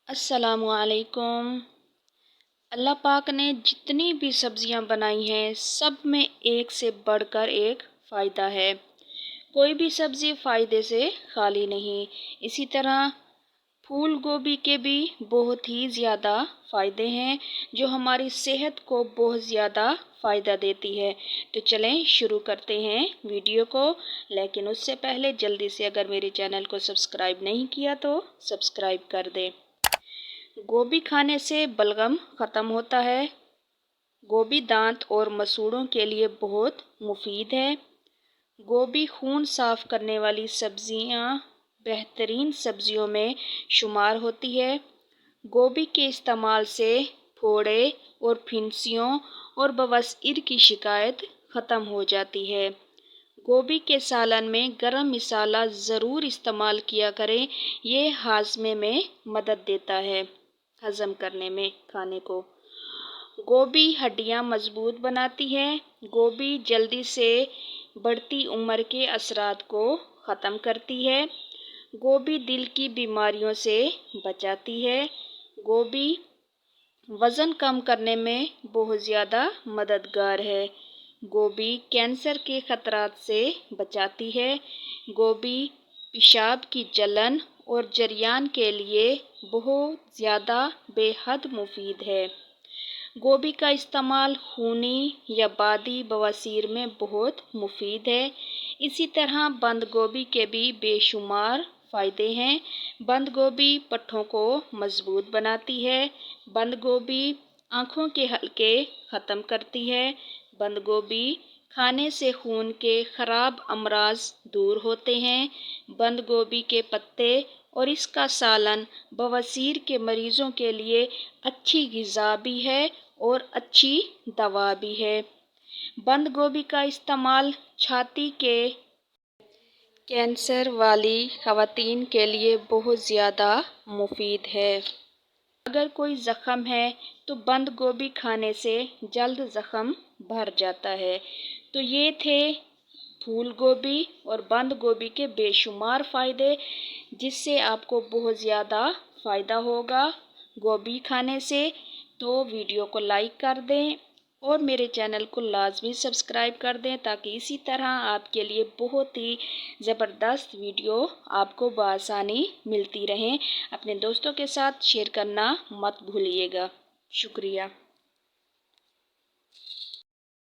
السلام علیکم۔ اللہ پاک نے جتنی بھی سبزیاں بنائی ہیں سب میں ایک سے بڑھ کر ایک فائدہ ہے۔ کوئی بھی سبزی فائدے سے خالی نہیں۔ اسی طرح پھول گوبھی کے بھی بہت ہی زیادہ فائدے ہیں جو ہماری صحت کو بہت زیادہ فائدہ دیتی ہے۔ تو چلیں شروع کرتے ہیں ویڈیو کو، لیکن اس سے پہلے جلدی سے اگر میرے چینل کو سبسکرائب نہیں کیا تو سبسکرائب کر دیں۔ گوبھی کھانے سے بلغم ختم ہوتا ہے۔ گوبھی دانت اور مسوڑھوں کے لیے بہت مفید ہے۔ گوبھی خون صاف کرنے والی سبزیاں بہترین سبزیوں میں شمار ہوتی ہے۔ گوبھی کے استعمال سے پھوڑے اور پھنسیوں اور بواسیر کی شکایت ختم ہو جاتی ہے۔ گوبھی کے سالن میں گرم مسالہ ضرور استعمال کیا کریں، یہ ہاضمے میں مدد دیتا ہے، ہضم کرنے میں کھانے کو۔ گوبھی ہڈیاں مضبوط بناتی ہے۔ گوبھی جلدی سے بڑھتی عمر کے اثرات کو ختم کرتی ہے۔ گوبھی دل کی بیماریوں سے بچاتی ہے۔ گوبھی وزن کم کرنے میں بہت زیادہ مددگار ہے۔ گوبھی کینسر کے خطرات سے بچاتی ہے۔ گوبھی پیشاب کی جلن اور جریان کے لیے بہت زیادہ بے حد مفید ہے۔ گوبھی کا استعمال خونی یا بادی بواسیر میں بہت مفید ہے۔ اسی طرح بند گوبھی کے بھی بے شمار فائدے ہیں۔ بند گوبھی پٹھوں کو مضبوط بناتی ہے۔ بند گوبھی آنکھوں کے حلقے ختم کرتی ہے۔ بند گوبھی کھانے سے خون کے خراب امراض دور ہوتے ہیں۔ بند گوبھی کے پتے اور اس کا سالن بواسیر کے مریضوں کے لیے اچھی غذا بھی ہے اور اچھی دوا بھی ہے۔ بند گوبھی کا استعمال چھاتی کے کینسر والی خواتین کے لیے بہت زیادہ مفید ہے۔ اگر کوئی زخم ہے تو بند گوبھی کھانے سے جلد زخم بھر جاتا ہے۔ تو یہ تھے پھول گوبھی اور بند گوبھی کے بے شمار فائدے، جس سے آپ کو بہت زیادہ فائدہ ہوگا گوبھی کھانے سے۔ تو ویڈیو کو لائک کر دیں اور میرے چینل کو لازمی سبسکرائب کر دیں تاکہ اسی طرح آپ کے لیے بہت ہی زبردست ویڈیو آپ کو بآسانی ملتی رہیں۔ اپنے دوستوں کے ساتھ شیئر کرنا مت بھولیے گا۔ شکریہ۔